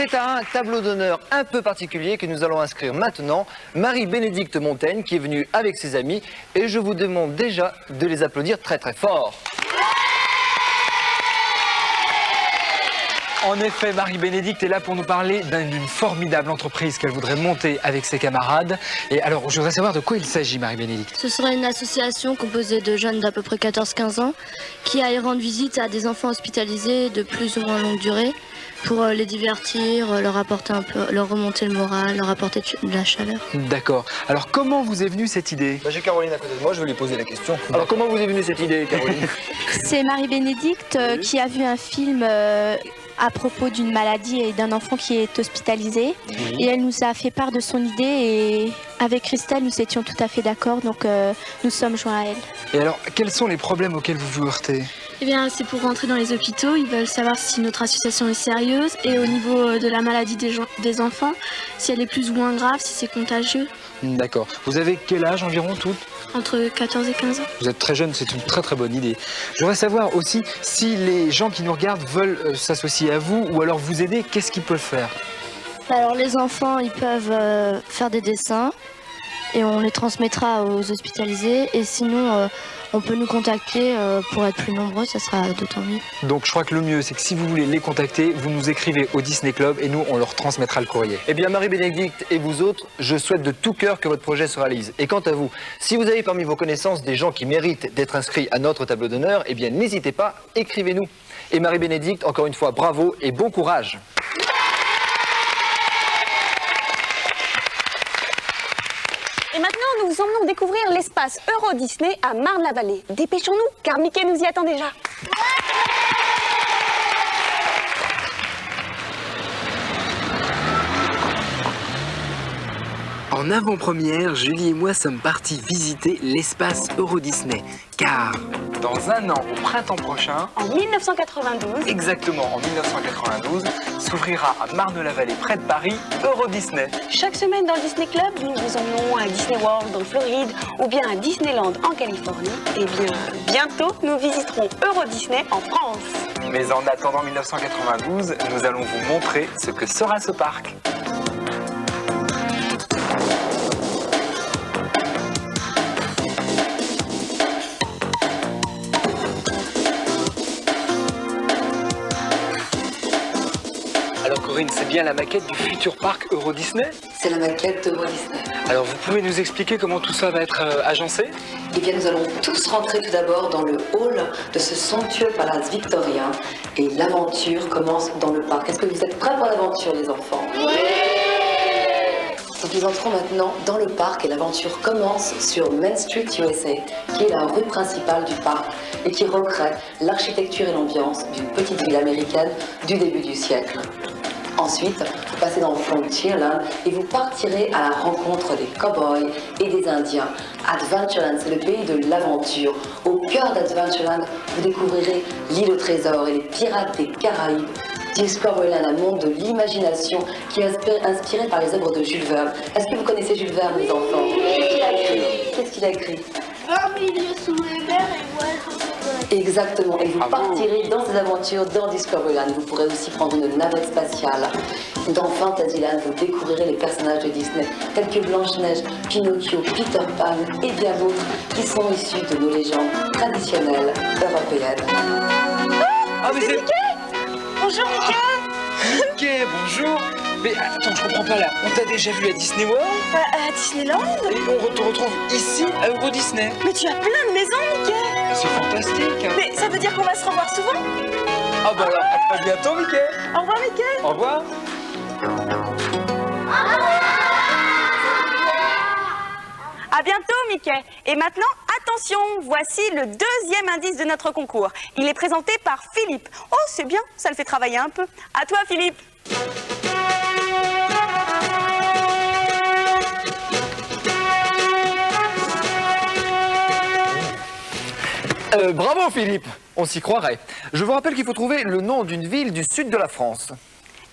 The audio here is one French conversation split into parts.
C'est à un tableau d'honneur un peu particulier que nous allons inscrire maintenant Marie-Bénédicte Montaigne qui est venue avec ses amis et je vous demande déjà de les applaudir très très fort. En effet, Marie-Bénédicte est là pour nous parler d'une formidable entreprise qu'elle voudrait monter avec ses camarades. Et alors, je voudrais savoir de quoi il s'agit, Marie-Bénédicte. Ce sera une association composée de jeunes d'à peu près 14-15 ans qui aillent rendre visite à des enfants hospitalisés de plus ou moins longue durée pour les divertir, leur apporter un peu, leur remonter le moral, leur apporter de la chaleur. D'accord. Alors, comment vous est venue cette idée? J'ai Caroline à côté de moi, je vais lui poser la question. Alors, comment vous est venue cette idée, Caroline? C'est Marie-Bénédicte qui a vu un film à propos d'une maladie et d'un enfant qui est hospitalisé. Oui. Et elle nous a fait part de son idée et avec Christelle, nous étions tout à fait d'accord, donc nous sommes joints à elle. Et alors, quels sont les problèmes auxquels vous vous heurtez? Eh bien, c'est pour rentrer dans les hôpitaux. Ils veulent savoir si notre association est sérieuse et au niveau de la maladie des enfants, si elle est plus ou moins grave, si c'est contagieux. D'accord. Vous avez quel âge environ toutes? Entre 14 et 15 ans. Vous êtes très jeune, c'est une très très bonne idée. Je voudrais savoir aussi si les gens qui nous regardent veulent s'associer à vous ou alors vous aider, qu'est-ce qu'ils peuvent faire? Alors les enfants, ils peuvent faire des dessins et on les transmettra aux hospitalisés. Et sinon, on peut nous contacter pour être plus nombreux, ça sera d'autant mieux. Donc je crois que le mieux, c'est que si vous voulez les contacter, vous nous écrivez au Disney Club et nous, on leur transmettra le courrier. Eh bien, Marie-Bénédicte et vous autres, je souhaite de tout cœur que votre projet se réalise. Et quant à vous, si vous avez parmi vos connaissances des gens qui méritent d'être inscrits à notre tableau d'honneur, eh bien, n'hésitez pas, écrivez-nous. Et Marie-Bénédicte, encore une fois, bravo et bon courage. Et maintenant, nous vous emmenons découvrir l'espace Euro Disney à Marne-la-Vallée. Dépêchons-nous, car Mickey nous y attend déjà. En avant-première, Julie et moi sommes partis visiter l'espace Euro Disney. Car dans un an, au printemps prochain, en 1992, exactement en 1992, s'ouvrira à Marne-la-Vallée, près de Paris, Euro Disney. Chaque semaine dans le Disney Club, nous vous emmenons à Disney World en Floride ou bien à Disneyland en Californie. Et bien, bientôt, nous visiterons Euro Disney en France. Mais en attendant 1992, nous allons vous montrer ce que sera ce parc. Alors Corinne, c'est bien la maquette du futur parc Euro Disney? C'est la maquette d'Euro Disney. Alors vous pouvez nous expliquer comment tout ça va être agencé? Eh bien nous allons tous rentrer tout d'abord dans le hall de ce somptueux palace victorien et l'aventure commence dans le parc. Est-ce que vous êtes prêts pour l'aventure les enfants? Oui! Donc nous entrons maintenant dans le parc et l'aventure commence sur Main Street USA, qui est la rue principale du parc et qui recrée l'architecture et l'ambiance d'une petite ville américaine du début du siècle. Ensuite, vous passez dans Frontierland et vous partirez à la rencontre des cow-boys et des Indiens. Adventureland, c'est le pays de l'aventure. Au cœur d'Adventureland, vous découvrirez l'île au trésor et les pirates des Caraïbes. Discoveryland, un monde de l'imagination qui est inspiré par les œuvres de Jules Verne. Est-ce que vous connaissez Jules Verne, les enfants? Qu'est-ce qu'il a écrit? Qu'est-ce qu'il a écrit? 20 milieux sous les mers et oiseaux sauvages. Exactement, et vous partirez dans ces aventures dans Discoveryland. Vous pourrez aussi prendre une navette spatiale. Dans Fantasyland, vous découvrirez les personnages de Disney, tels que Blanche-Neige, Pinocchio, Peter Pan et bien d'autres, qui sont issus de nos légendes traditionnelles européennes. Ah mais c'est Mickey! Bonjour Mickey! Mickey, bonjour! Mais attends, je comprends pas là, on t'a déjà vu à Disney World? À Disneyland? Et on te retrouve ici à Euro Disney. Mais tu as plein de maisons Mickey! C'est fantastique! Hein. Mais ça veut dire qu'on va se revoir souvent? Ah bah alors, à bientôt Mickey! Au revoir Mickey! Au revoir! À bientôt Mickey. Et maintenant, attention, voici le deuxième indice de notre concours. Il est présenté par Philippe. Oh, c'est bien, ça le fait travailler un peu. À toi Philippe. Bravo Philippe, on s'y croirait. Je vous rappelle qu'il faut trouver le nom d'une ville du sud de la France.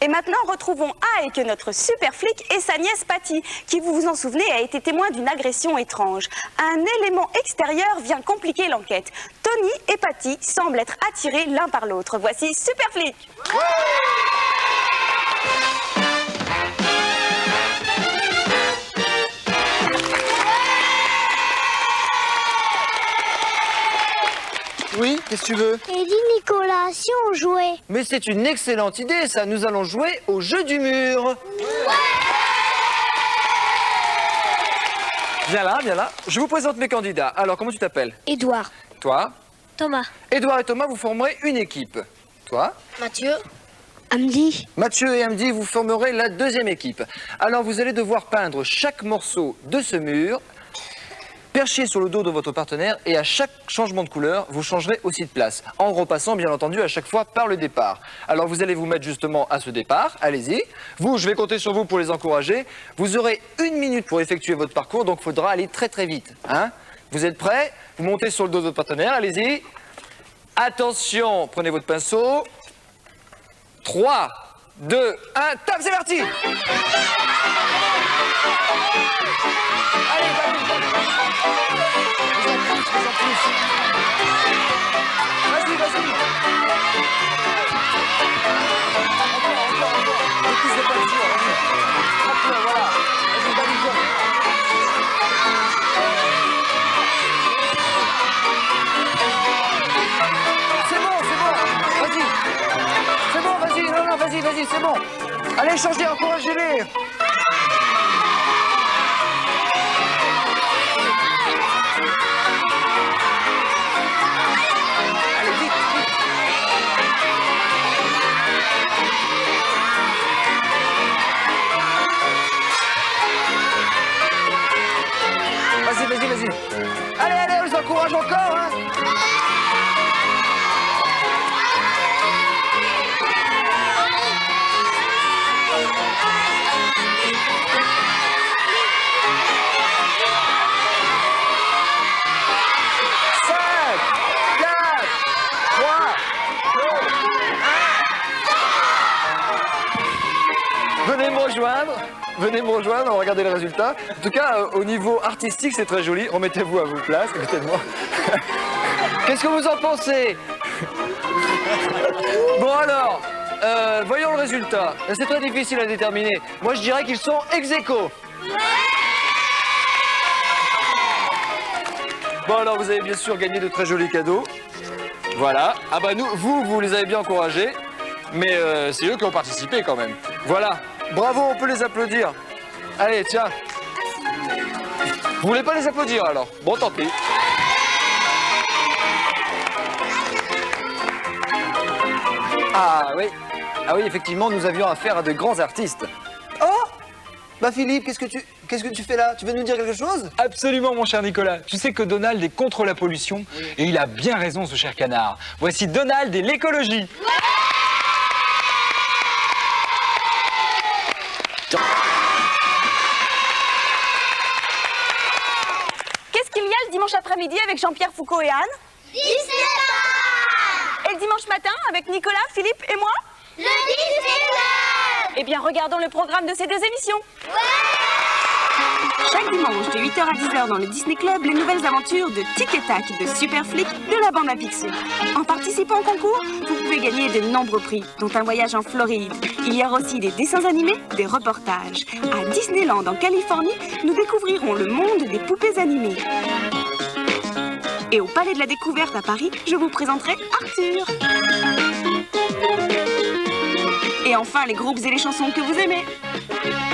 Et maintenant, retrouvons Ike, notre super flic, et sa nièce Patty, qui, vous vous en souvenez, a été témoin d'une agression étrange. Un élément extérieur vient compliquer l'enquête. Tony et Patty semblent être attirés l'un par l'autre. Voici Super Flic. Oui, qu'est-ce que tu veux? Et dis Nicolas, si on jouait? Mais c'est une excellente idée, ça. Nous allons jouer au jeu du mur. Viens là, viens là. Je vous présente mes candidats. Alors, comment tu t'appelles? Édouard. Toi? Thomas. Édouard et Thomas, vous formerez une équipe. Toi? Mathieu. Amdi. Mathieu et Amdi, vous formerez la deuxième équipe. Alors, vous allez devoir peindre chaque morceau de ce mur, perché sur le dos de votre partenaire, et à chaque changement de couleur, vous changerez aussi de place, en repassant bien entendu à chaque fois par le départ. Alors vous allez vous mettre justement à ce départ, allez-y. Vous, je vais compter sur vous pour les encourager. Vous aurez 1 minute pour effectuer votre parcours, donc il faudra aller très très vite. Hein? Vous êtes prêts? Vous montez sur le dos de votre partenaire, allez-y. Attention, prenez votre pinceau. 3, 2, 1, tape, c'est parti! Allez, vas-y, vas-y. Ne poussez pas le jour, vas-y. Hop, voilà. Vas-y, vas-y, viens. C'est bon, vas-y. C'est bon, vas-y, non, vas-y, c'est bon. Allez, changez, encouragez-les. Vas-y. Allez, on les encourage encore, hein. Venez me rejoindre, on va regarder le résultat. En tout cas, au niveau artistique, c'est très joli. Remettez-vous à vos places, à côté de moi. Qu'est-ce que vous en pensez? Bon alors, voyons le résultat. C'est très difficile à déterminer. Moi, je dirais qu'ils sont ex-aequo. Bon alors, vous avez bien sûr gagné de très jolis cadeaux. Voilà. Ah bah nous, vous les avez bien encouragés. Mais c'est eux qui ont participé quand même. Voilà. Bravo, on peut les applaudir. Allez, tiens. Vous voulez pas les applaudir alors? Bon, tant pis. Ah oui, effectivement, nous avions affaire à de grands artistes. Oh! Bah Philippe, qu'est-ce que tu fais là? Tu veux nous dire quelque chose? Absolument, mon cher Nicolas. Tu sais que Donald est contre la pollution, et il a bien raison, ce cher canard. Voici Donald et l'écologie. Qu'est-ce qu'il y a le dimanche après-midi avec Jean-Pierre Foucault et Anne? Disney! Et le dimanche matin avec Nicolas, Philippe et moi? Le Disney Club! Eh bien, regardons le programme de ces deux émissions. Chaque dimanche de 8h à 10h dans le Disney Club, les nouvelles aventures de Tic et Tac, de Super Flic, de la bande à Picsou. En participant au concours, vous pouvez gagner de nombreux prix, dont un voyage en Floride. Il y aura aussi des dessins animés, des reportages. À Disneyland en Californie, nous découvrirons le monde des poupées animées. Et au Palais de la Découverte à Paris, je vous présenterai Arthur. Et enfin, les groupes et les chansons que vous aimez.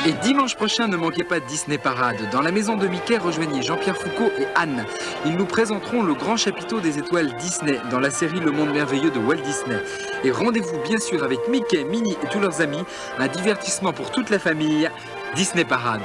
Et dimanche prochain, ne manquez pas Disney Parade. Dans la maison de Mickey, rejoignez Jean-Pierre Foucault et Anne. Ils nous présenteront le grand chapiteau des étoiles Disney dans la série Le Monde Merveilleux de Walt Disney. Et rendez-vous bien sûr avec Mickey, Minnie et tous leurs amis. Un divertissement pour toute la famille. Disney Parade.